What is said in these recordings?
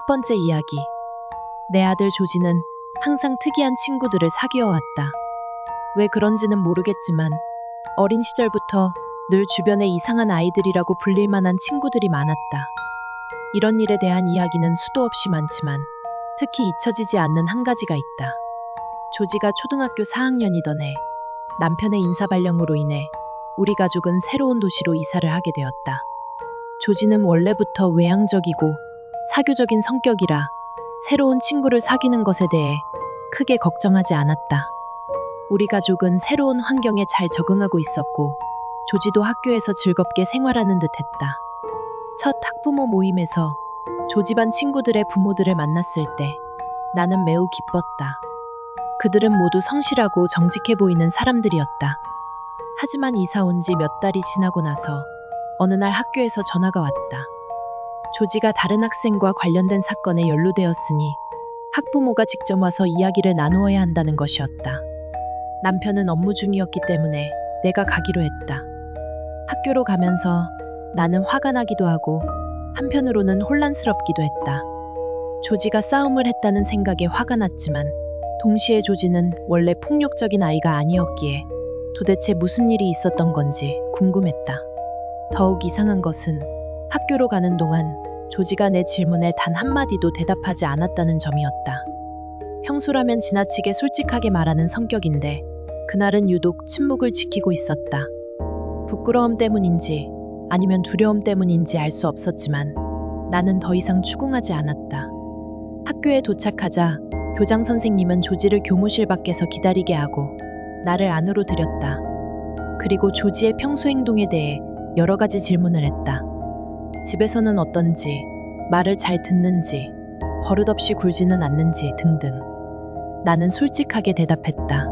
첫 번째 이야기. 내 아들 조지는 항상 특이한 친구들을 사귀어 왔다. 왜 그런지는 모르겠지만 어린 시절부터 늘 주변에 이상한 아이들이라고 불릴 만한 친구들이 많았다. 이런 일에 대한 이야기는 수도 없이 많지만 특히 잊혀지지 않는 한 가지가 있다. 조지가 초등학교 4학년이던 해 남편의 인사발령으로 인해 우리 가족은 새로운 도시로 이사를 하게 되었다. 조지는 원래부터 외향적이고 사교적인 성격이라 새로운 친구를 사귀는 것에 대해 크게 걱정하지 않았다. 우리 가족은 새로운 환경에 잘 적응하고 있었고 조지도 학교에서 즐겁게 생활하는 듯했다. 첫 학부모 모임에서 조지 반 친구들의 부모들을 만났을 때 나는 매우 기뻤다. 그들은 모두 성실하고 정직해 보이는 사람들이었다. 하지만 이사 온 지 몇 달이 지나고 나서 어느 날 학교에서 전화가 왔다. 조지가 다른 학생과 관련된 사건에 연루되었으니 학부모가 직접 와서 이야기를 나누어야 한다는 것이었다. 남편은 업무 중이었기 때문에 내가 가기로 했다. 학교로 가면서 나는 화가 나기도 하고 한편으로는 혼란스럽기도 했다. 조지가 싸움을 했다는 생각에 화가 났지만 동시에 조지는 원래 폭력적인 아이가 아니었기에 도대체 무슨 일이 있었던 건지 궁금했다. 더욱 이상한 것은 학교로 가는 동안 조지가 내 질문에 단 한마디도 대답하지 않았다는 점이었다. 평소라면 지나치게 솔직하게 말하는 성격인데 그날은 유독 침묵을 지키고 있었다. 부끄러움 때문인지 아니면 두려움 때문인지 알 수 없었지만 나는 더 이상 추궁하지 않았다. 학교에 도착하자 교장 선생님은 조지를 교무실 밖에서 기다리게 하고 나를 안으로 들였다. 그리고 조지의 평소 행동에 대해 여러 가지 질문을 했다. 집에서는 어떤지, 말을 잘 듣는지, 버릇없이 굴지는 않는지 등등. 나는 솔직하게 대답했다.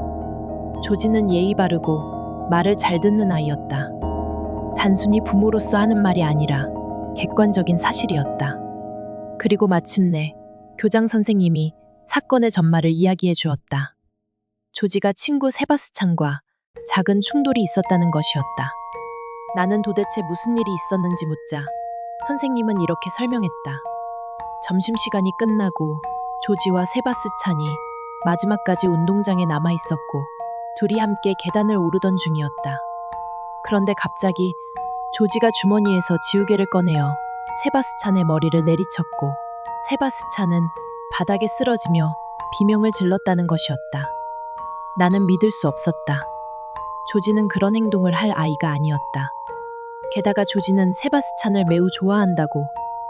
조지는 예의 바르고 말을 잘 듣는 아이였다. 단순히 부모로서 하는 말이 아니라 객관적인 사실이었다. 그리고 마침내 교장 선생님이 사건의 전말을 이야기해 주었다. 조지가 친구 세바스찬과 작은 충돌이 있었다는 것이었다. 나는 도대체 무슨 일이 있었는지 묻자 선생님은 이렇게 설명했다. 점심시간이 끝나고 조지와 세바스찬이 마지막까지 운동장에 남아 있었고 둘이 함께 계단을 오르던 중이었다. 그런데 갑자기 조지가 주머니에서 지우개를 꺼내어 세바스찬의 머리를 내리쳤고 세바스찬은 바닥에 쓰러지며 비명을 질렀다는 것이었다. 나는 믿을 수 없었다. 조지는 그런 행동을 할 아이가 아니었다. 게다가 조지는 세바스찬을 매우 좋아한다고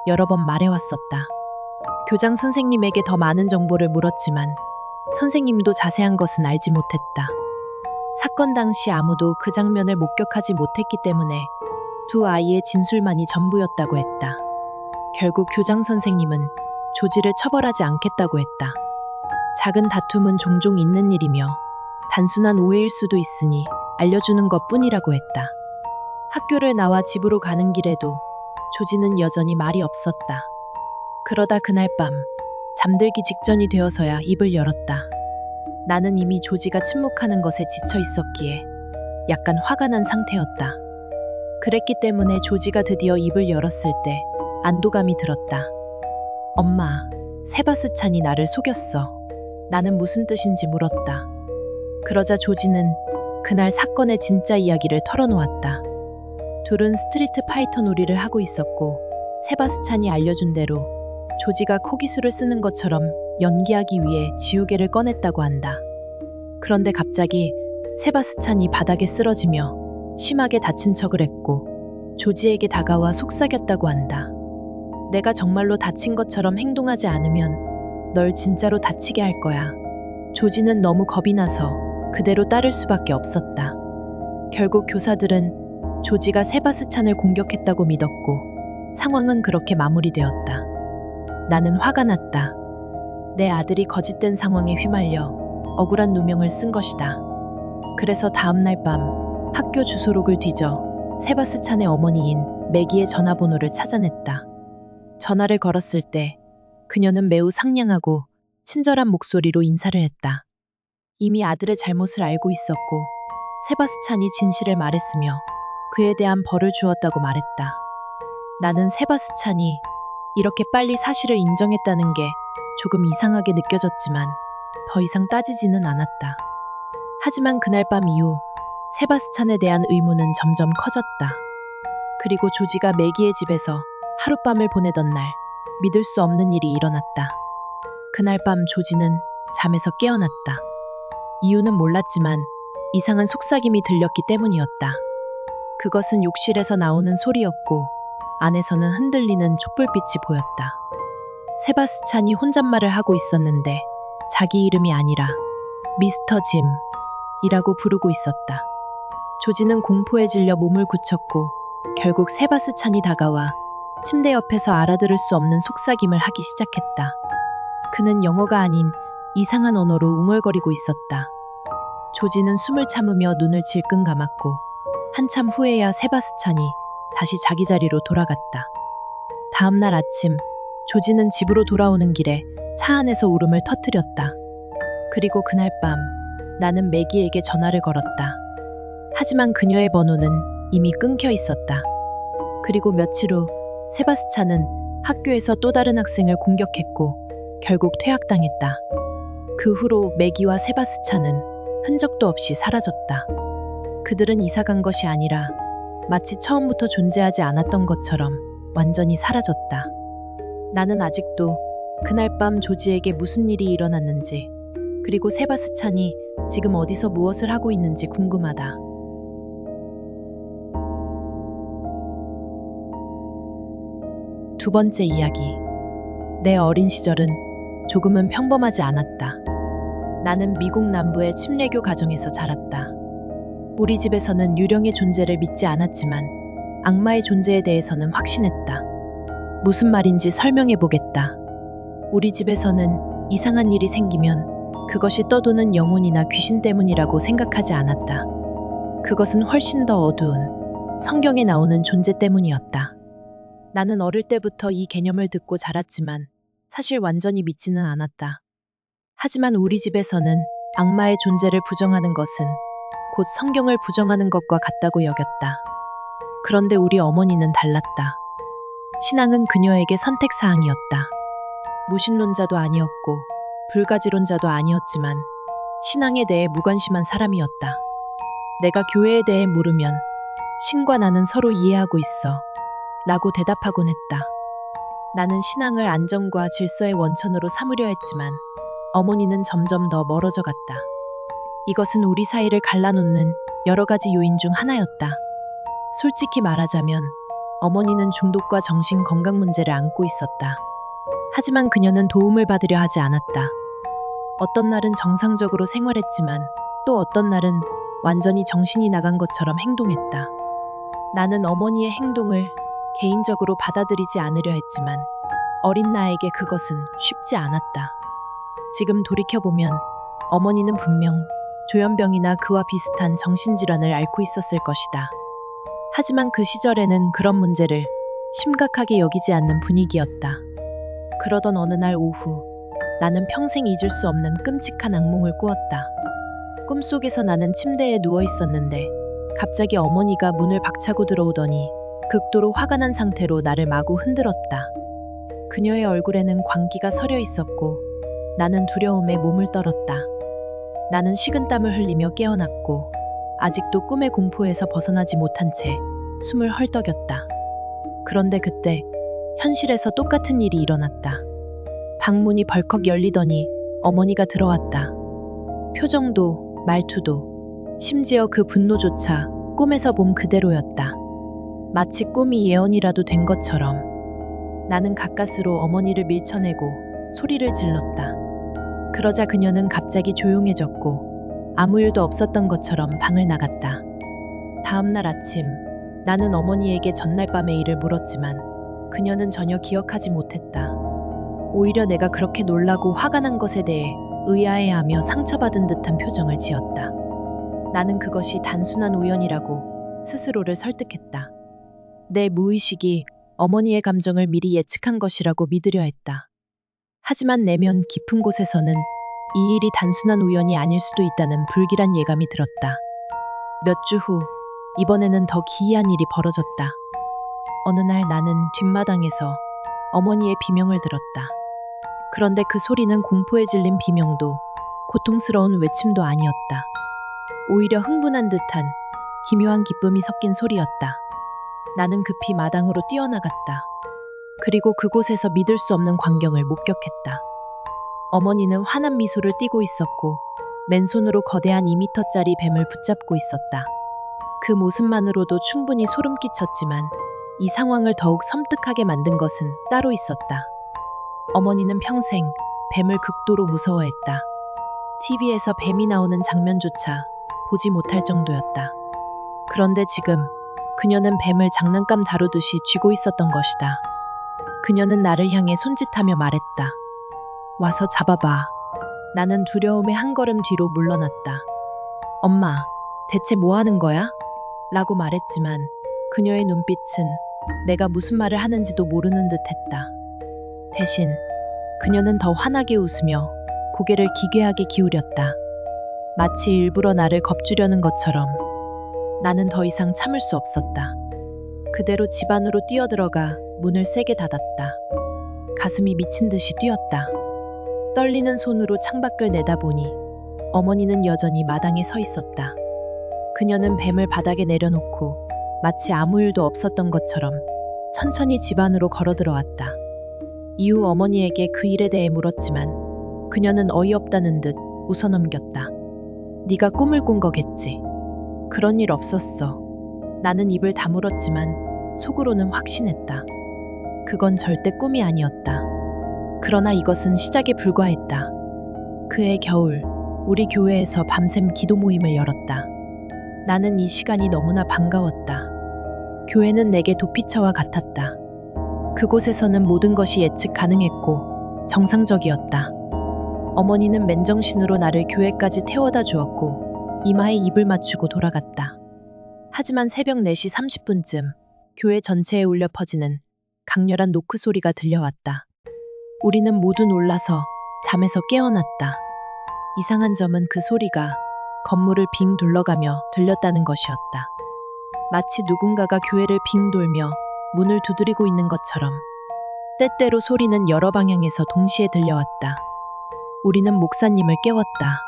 여러 번 말해왔었다. 교장 선생님에게 더 많은 정보를 물었지만 선생님도 자세한 것은 알지 못했다. 사건 당시 아무도 그 장면을 목격하지 못했기 때문에 두 아이의 진술만이 전부였다고 했다. 결국 교장 선생님은 조지를 처벌하지 않겠다고 했다. 작은 다툼은 종종 있는 일이며 단순한 오해일 수도 있으니 알려주는 것뿐이라고 했다. 학교를 나와 집으로 가는 길에도 조지는 여전히 말이 없었다. 그러다 그날 밤 잠들기 직전이 되어서야 입을 열었다. 나는 이미 조지가 침묵하는 것에 지쳐 있었기에 약간 화가 난 상태였다. 그랬기 때문에 조지가 드디어 입을 열었을 때 안도감이 들었다. 엄마, 세바스찬이 나를 속였어. 나는 무슨 뜻인지 물었다. 그러자 조지는 그날 사건의 진짜 이야기를 털어놓았다. 둘은 스트리트 파이터 놀이를 하고 있었고 세바스찬이 알려준 대로 조지가 코기술을 쓰는 것처럼 연기하기 위해 지우개를 꺼냈다고 한다. 그런데 갑자기 세바스찬이 바닥에 쓰러지며 심하게 다친 척을 했고 조지에게 다가와 속삭였다고 한다. 내가 정말로 다친 것처럼 행동하지 않으면 널 진짜로 다치게 할 거야. 조지는 너무 겁이 나서 그대로 따를 수밖에 없었다. 결국 교사들은 조지가 세바스찬을 공격했다고 믿었고 상황은 그렇게 마무리되었다. 나는 화가 났다. 내 아들이 거짓된 상황에 휘말려 억울한 누명을 쓴 것이다. 그래서 다음날 밤 학교 주소록을 뒤져 세바스찬의 어머니인 매기의 전화번호를 찾아냈다. 전화를 걸었을 때 그녀는 매우 상냥하고 친절한 목소리로 인사를 했다. 이미 아들의 잘못을 알고 있었고 세바스찬이 진실을 말했으며 그에 대한 벌을 주었다고 말했다. 나는 세바스찬이 이렇게 빨리 사실을 인정했다는 게 조금 이상하게 느껴졌지만 더 이상 따지지는 않았다. 하지만 그날 밤 이후 세바스찬에 대한 의문은 점점 커졌다. 그리고 조지가 매기의 집에서 하룻밤을 보내던 날 믿을 수 없는 일이 일어났다. 그날 밤 조지는 잠에서 깨어났다. 이유는 몰랐지만 이상한 속삭임이 들렸기 때문이었다. 그것은 욕실에서 나오는 소리였고 안에서는 흔들리는 촛불빛이 보였다. 세바스찬이 혼잣말을 하고 있었는데 자기 이름이 아니라 미스터 짐이라고 부르고 있었다. 조지는 공포에 질려 몸을 굳혔고 결국 세바스찬이 다가와 침대 옆에서 알아들을 수 없는 속삭임을 하기 시작했다. 그는 영어가 아닌 이상한 언어로 웅얼거리고 있었다. 조지는 숨을 참으며 눈을 질끈 감았고 한참 후에야 세바스찬이 다시 자기 자리로 돌아갔다. 다음 날 아침 조지는 집으로 돌아오는 길에 차 안에서 울음을 터뜨렸다. 그리고 그날 밤 나는 매기에게 전화를 걸었다. 하지만 그녀의 번호는 이미 끊겨 있었다. 그리고 며칠 후 세바스찬은 학교에서 또 다른 학생을 공격했고 결국 퇴학당했다. 그 후로 매기와 세바스찬은 흔적도 없이 사라졌다. 그들은 이사간 것이 아니라 마치 처음부터 존재하지 않았던 것처럼 완전히 사라졌다. 나는 아직도 그날 밤 조지에게 무슨 일이 일어났는지, 그리고 세바스찬이 지금 어디서 무엇을 하고 있는지 궁금하다. 두 번째 이야기. 내 어린 시절은 조금은 평범하지 않았다. 나는 미국 남부의 침례교 가정에서 자랐다. 우리 집에서는 유령의 존재를 믿지 않았지만 악마의 존재에 대해서는 확신했다. 무슨 말인지 설명해 보겠다. 우리 집에서는 이상한 일이 생기면 그것이 떠도는 영혼이나 귀신 때문이라고 생각하지 않았다. 그것은 훨씬 더 어두운 성경에 나오는 존재 때문이었다. 나는 어릴 때부터 이 개념을 듣고 자랐지만 사실 완전히 믿지는 않았다. 하지만 우리 집에서는 악마의 존재를 부정하는 것은 곧 성경을 부정하는 것과 같다고 여겼다. 그런데 우리 어머니는 달랐다. 신앙은 그녀에게 선택사항이었다. 무신론자도 아니었고 불가지론자도 아니었지만 신앙에 대해 무관심한 사람이었다. 내가 교회에 대해 물으면 신과 나는 서로 이해하고 있어 라고 대답하곤 했다. 나는 신앙을 안정과 질서의 원천으로 삼으려 했지만 어머니는 점점 더 멀어져 갔다. 이것은 우리 사이를 갈라놓는 여러 가지 요인 중 하나였다. 솔직히 말하자면 어머니는 중독과 정신 건강 문제를 안고 있었다. 하지만 그녀는 도움을 받으려 하지 않았다. 어떤 날은 정상적으로 생활했지만 또 어떤 날은 완전히 정신이 나간 것처럼 행동했다. 나는 어머니의 행동을 개인적으로 받아들이지 않으려 했지만 어린 나에게 그것은 쉽지 않았다. 지금 돌이켜보면 어머니는 분명 조현병이나 그와 비슷한 정신질환을 앓고 있었을 것이다. 하지만 그 시절에는 그런 문제를 심각하게 여기지 않는 분위기였다. 그러던 어느 날 오후, 나는 평생 잊을 수 없는 끔찍한 악몽을 꾸었다. 꿈속에서 나는 침대에 누워 있었는데 갑자기 어머니가 문을 박차고 들어오더니 극도로 화가 난 상태로 나를 마구 흔들었다. 그녀의 얼굴에는 광기가 서려 있었고 나는 두려움에 몸을 떨었다. 나는 식은땀을 흘리며 깨어났고 아직도 꿈의 공포에서 벗어나지 못한 채 숨을 헐떡였다. 그런데 그때 현실에서 똑같은 일이 일어났다. 방문이 벌컥 열리더니 어머니가 들어왔다. 표정도 말투도 심지어 그 분노조차 꿈에서 본 그대로였다. 마치 꿈이 예언이라도 된 것처럼 나는 가까스로 어머니를 밀쳐내고 소리를 질렀다. 그러자 그녀는 갑자기 조용해졌고 아무 일도 없었던 것처럼 방을 나갔다. 다음 날 아침 나는 어머니에게 전날 밤의 일을 물었지만 그녀는 전혀 기억하지 못했다. 오히려 내가 그렇게 놀라고 화가 난 것에 대해 의아해하며 상처받은 듯한 표정을 지었다. 나는 그것이 단순한 우연이라고 스스로를 설득했다. 내 무의식이 어머니의 감정을 미리 예측한 것이라고 믿으려 했다. 하지만 내면 깊은 곳에서는 이 일이 단순한 우연이 아닐 수도 있다는 불길한 예감이 들었다. 몇 주 후, 이번에는 더 기이한 일이 벌어졌다. 어느 날 나는 뒷마당에서 어머니의 비명을 들었다. 그런데 그 소리는 공포에 질린 비명도 고통스러운 외침도 아니었다. 오히려 흥분한 듯한 기묘한 기쁨이 섞인 소리였다. 나는 급히 마당으로 뛰어나갔다. 그리고 그곳에서 믿을 수 없는 광경을 목격했다. 어머니는 환한 미소를 띠고 있었고 맨손으로 거대한 2미터짜리 뱀을 붙잡고 있었다. 그 모습만으로도 충분히 소름 끼쳤지만 이 상황을 더욱 섬뜩하게 만든 것은 따로 있었다. 어머니는 평생 뱀을 극도로 무서워했다. TV에서 뱀이 나오는 장면조차 보지 못할 정도였다. 그런데 지금 그녀는 뱀을 장난감 다루듯이 쥐고 있었던 것이다. 그녀는 나를 향해 손짓하며 말했다. 와서 잡아봐. 나는 두려움에 한 걸음 뒤로 물러났다. 엄마, 대체 뭐 하는 거야? 라고 말했지만 그녀의 눈빛은 내가 무슨 말을 하는지도 모르는 듯 했다. 대신 그녀는 더 환하게 웃으며 고개를 기괴하게 기울였다. 마치 일부러 나를 겁주려는 것처럼. 나는 더 이상 참을 수 없었다. 그대로 집 안으로 뛰어들어가 문을 세게 닫았다. 가슴이 미친 듯이 뛰었다. 떨리는 손으로 창밖을 내다보니 어머니는 여전히 마당에 서 있었다. 그녀는 뱀을 바닥에 내려놓고 마치 아무 일도 없었던 것처럼 천천히 집 안으로 걸어 들어왔다. 이후 어머니에게 그 일에 대해 물었지만 그녀는 어이없다는 듯 웃어넘겼다. 네가 꿈을 꾼 거겠지. 그런 일 없었어. 나는 입을 다물었지만 속으로는 확신했다. 그건 절대 꿈이 아니었다. 그러나 이것은 시작에 불과했다. 그해 겨울, 우리 교회에서 밤샘 기도 모임을 열었다. 나는 이 시간이 너무나 반가웠다. 교회는 내게 도피처와 같았다. 그곳에서는 모든 것이 예측 가능했고 정상적이었다. 어머니는 맨정신으로 나를 교회까지 태워다 주었고 이마에 입을 맞추고 돌아갔다. 하지만 새벽 4시 30분쯤 교회 전체에 울려 퍼지는 강렬한 노크 소리가 들려왔다. 우리는 모두 놀라서 잠에서 깨어났다. 이상한 점은 그 소리가 건물을 빙 둘러가며 들렸다는 것이었다. 마치 누군가가 교회를 빙 돌며 문을 두드리고 있는 것처럼. 때때로 소리는 여러 방향에서 동시에 들려왔다. 우리는 목사님을 깨웠다.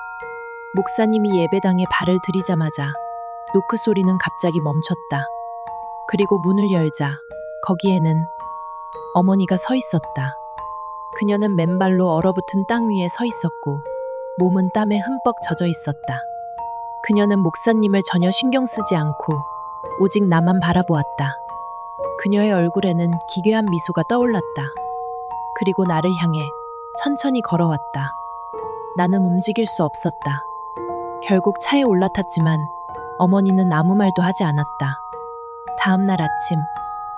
목사님이 예배당에 발을 들이자마자 노크 소리는 갑자기 멈췄다. 그리고 문을 열자 거기에는 어머니가 서 있었다. 그녀는 맨발로 얼어붙은 땅 위에 서 있었고 몸은 땀에 흠뻑 젖어 있었다. 그녀는 목사님을 전혀 신경 쓰지 않고 오직 나만 바라보았다. 그녀의 얼굴에는 기괴한 미소가 떠올랐다. 그리고 나를 향해 천천히 걸어왔다. 나는 움직일 수 없었다. 결국 차에 올라탔지만 어머니는 아무 말도 하지 않았다. 다음 날 아침,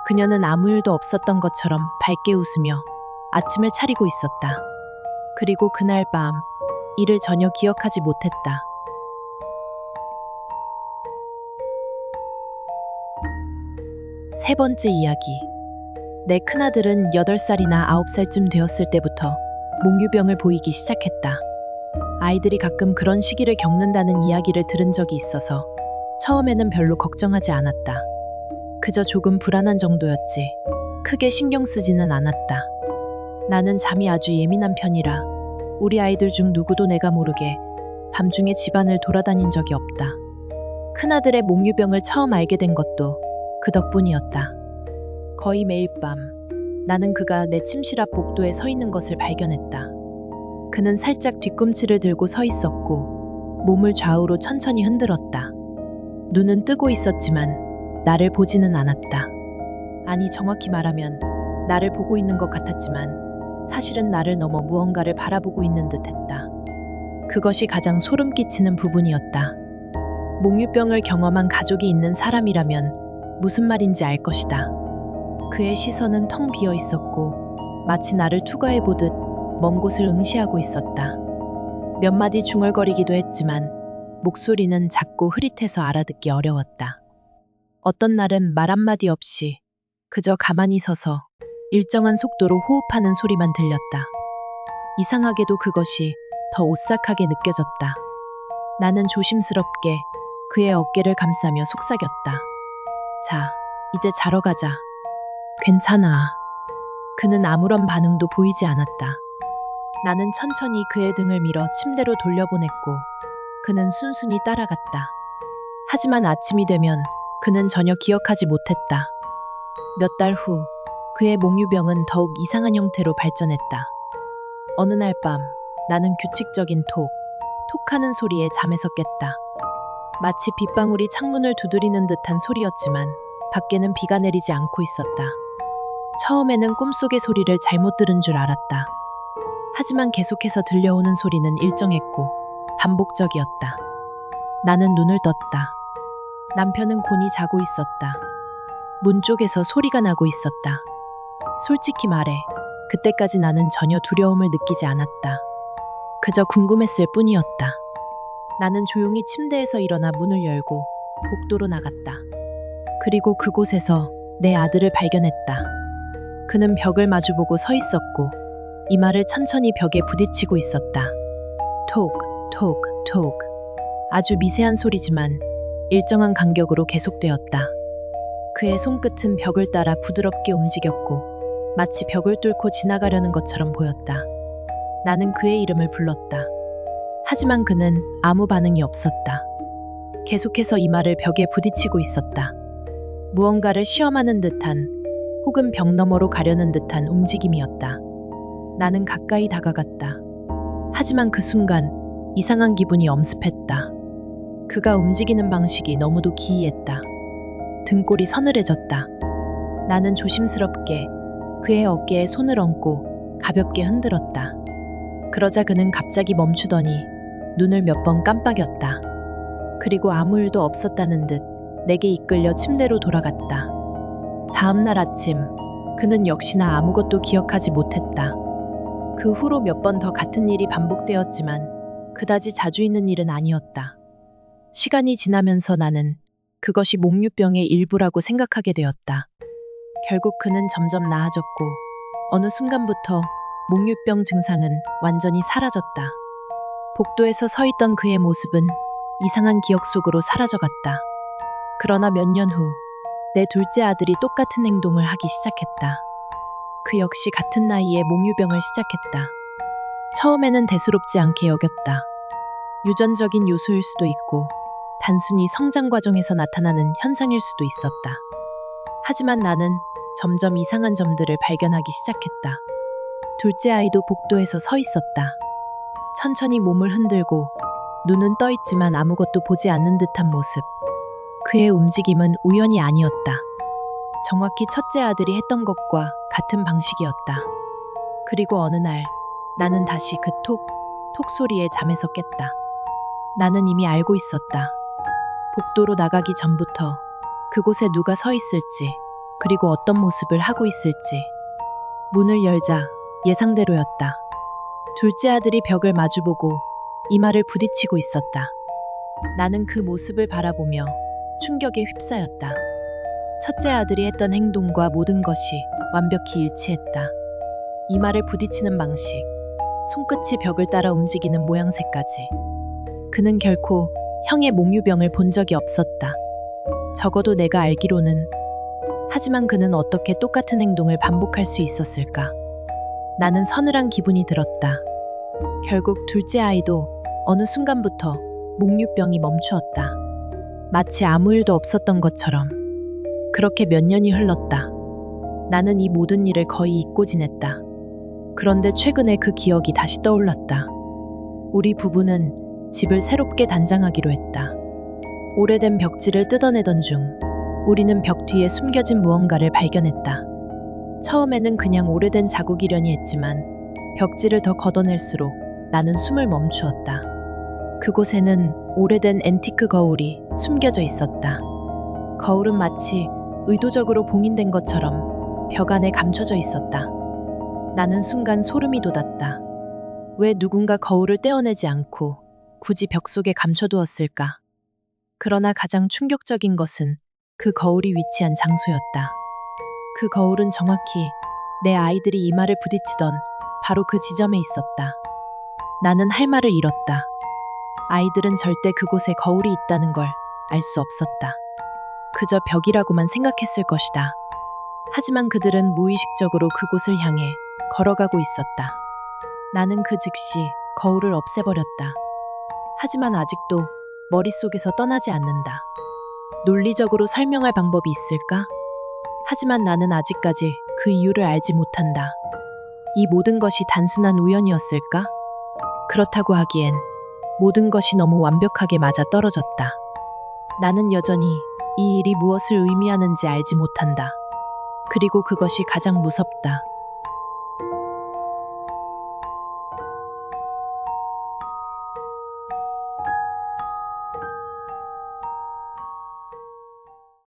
그녀는 아무 일도 없었던 것처럼 밝게 웃으며 아침을 차리고 있었다. 그리고 그날 밤, 이를 전혀 기억하지 못했다. 세 번째 이야기. 내 큰아들은 8살이나 9살쯤 되었을 때부터 몽유병을 보이기 시작했다. 아이들이 가끔 그런 시기를 겪는다는 이야기를 들은 적이 있어서 처음에는 별로 걱정하지 않았다. 그저 조금 불안한 정도였지. 크게 신경 쓰지는 않았다. 나는 잠이 아주 예민한 편이라 우리 아이들 중 누구도 내가 모르게 밤중에 집안을 돌아다닌 적이 없다. 큰아들의 몽유병을 처음 알게 된 것도 그 덕분이었다. 거의 매일 밤 나는 그가 내 침실 앞 복도에 서 있는 것을 발견했다. 그는 살짝 뒤꿈치를 들고 서 있었고 몸을 좌우로 천천히 흔들었다. 눈은 뜨고 있었지만 나를 보지는 않았다. 아니, 정확히 말하면 나를 보고 있는 것 같았지만 사실은 나를 넘어 무언가를 바라보고 있는 듯했다. 그것이 가장 소름 끼치는 부분이었다. 몽유병을 경험한 가족이 있는 사람이라면 무슨 말인지 알 것이다. 그의 시선은 텅 비어 있었고 마치 나를 투과해보듯 먼 곳을 응시하고 있었다. 몇 마디 중얼거리기도 했지만 목소리는 작고 흐릿해서 알아듣기 어려웠다. 어떤 날은 말 한마디 없이 그저 가만히 서서 일정한 속도로 호흡하는 소리만 들렸다. 이상하게도 그것이 더 오싹하게 느껴졌다. 나는 조심스럽게 그의 어깨를 감싸며 속삭였다. 자, 이제 자러 가자. 괜찮아. 그는 아무런 반응도 보이지 않았다. 나는 천천히 그의 등을 밀어 침대로 돌려보냈고 그는 순순히 따라갔다. 하지만 아침이 되면 그는 전혀 기억하지 못했다. 몇 달 후 그의 몽유병은 더욱 이상한 형태로 발전했다. 어느 날 밤 나는 규칙적인 톡하는 소리에 잠에서 깼다. 마치 빗방울이 창문을 두드리는 듯한 소리였지만 밖에는 비가 내리지 않고 있었다. 처음에는 꿈속의 소리를 잘못 들은 줄 알았다. 하지만 계속해서 들려오는 소리는 일정했고 반복적이었다. 나는 눈을 떴다. 남편은 곤히 자고 있었다. 문 쪽에서 소리가 나고 있었다. 솔직히 말해, 그때까지 나는 전혀 두려움을 느끼지 않았다. 그저 궁금했을 뿐이었다. 나는 조용히 침대에서 일어나 문을 열고 복도로 나갔다. 그리고 그곳에서 내 아들을 발견했다. 그는 벽을 마주보고 서 있었고 이마를 천천히 벽에 부딪히고 있었다. 톡. 아주 미세한 소리지만 일정한 간격으로 계속되었다. 그의 손끝은 벽을 따라 부드럽게 움직였고 마치 벽을 뚫고 지나가려는 것처럼 보였다. 나는 그의 이름을 불렀다. 하지만 그는 아무 반응이 없었다. 계속해서 이마를 벽에 부딪히고 있었다. 무언가를 시험하는 듯한 혹은 벽 너머로 가려는 듯한 움직임이었다. 나는 가까이 다가갔다. 하지만 그 순간 이상한 기분이 엄습했다. 그가 움직이는 방식이 너무도 기이했다. 등골이 서늘해졌다. 나는 조심스럽게 그의 어깨에 손을 얹고 가볍게 흔들었다. 그러자 그는 갑자기 멈추더니 눈을 몇 번 깜빡였다. 그리고 아무 일도 없었다는 듯 내게 이끌려 침대로 돌아갔다. 다음 날 아침, 그는 역시나 아무것도 기억하지 못했다. 그 후로 몇 번 더 같은 일이 반복되었지만 그다지 자주 있는 일은 아니었다. 시간이 지나면서 나는 그것이 몽유병의 일부라고 생각하게 되었다. 결국 그는 점점 나아졌고 어느 순간부터 몽유병 증상은 완전히 사라졌다. 복도에서 서 있던 그의 모습은 이상한 기억 속으로 사라져갔다. 그러나 몇 년 후, 내 둘째 아들이 똑같은 행동을 하기 시작했다. 그 역시 같은 나이에 몽유병을 시작했다. 처음에는 대수롭지 않게 여겼다. 유전적인 요소일 수도 있고 단순히 성장 과정에서 나타나는 현상일 수도 있었다. 하지만 나는 점점 이상한 점들을 발견하기 시작했다. 둘째 아이도 복도에서 서 있었다. 천천히 몸을 흔들고 눈은 떠 있지만 아무것도 보지 않는 듯한 모습. 그의 움직임은 우연이 아니었다. 정확히 첫째 아들이 했던 것과 같은 방식이었다. 그리고 어느 날 나는 다시 그 톡 소리에 잠에서 깼다. 나는 이미 알고 있었다. 복도로 나가기 전부터 그곳에 누가 서 있을지, 그리고 어떤 모습을 하고 있을지. 문을 열자 예상대로였다. 둘째 아들이 벽을 마주보고 이마를 부딪히고 있었다. 나는 그 모습을 바라보며 충격에 휩싸였다. 첫째 아들이 했던 행동과 모든 것이 완벽히 일치했다. 이마를 부딪히는 방식, 손끝이 벽을 따라 움직이는 모양새까지. 그는 결코 형의 몽유병을 본 적이 없었다. 적어도 내가 알기로는. 하지만 그는 어떻게 똑같은 행동을 반복할 수 있었을까? 나는 서늘한 기분이 들었다. 결국 둘째 아이도 어느 순간부터 몽유병이 멈추었다. 마치 아무 일도 없었던 것처럼. 그렇게 몇 년이 흘렀다. 나는 이 모든 일을 거의 잊고 지냈다. 그런데 최근에 그 기억이 다시 떠올랐다. 우리 부부는 집을 새롭게 단장하기로 했다. 오래된 벽지를 뜯어내던 중 우리는 벽 뒤에 숨겨진 무언가를 발견했다. 처음에는 그냥 오래된 자국이려니 했지만 벽지를 더 걷어낼수록 나는 숨을 멈추었다. 그곳에는 오래된 앤티크 거울이 숨겨져 있었다. 거울은 마치 의도적으로 봉인된 것처럼 벽 안에 감춰져 있었다. 나는 순간 소름이 돋았다. 왜 누군가 거울을 떼어내지 않고 굳이 벽 속에 감춰두었을까? 그러나 가장 충격적인 것은 그 거울이 위치한 장소였다. 그 거울은 정확히 내 아이들이 이마를 부딪히던 바로 그 지점에 있었다. 나는 할 말을 잃었다. 아이들은 절대 그곳에 거울이 있다는 걸 알 수 없었다. 그저 벽이라고만 생각했을 것이다. 하지만 그들은 무의식적으로 그곳을 향해 걸어가고 있었다. 나는 그 즉시 거울을 없애버렸다. 하지만 아직도 머릿속에서 떠나지 않는다. 논리적으로 설명할 방법이 있을까? 하지만 나는 아직까지 그 이유를 알지 못한다. 이 모든 것이 단순한 우연이었을까? 그렇다고 하기엔 모든 것이 너무 완벽하게 맞아떨어졌다. 나는 여전히 이 일이 무엇을 의미하는지 알지 못한다. 그리고 그것이 가장 무섭다.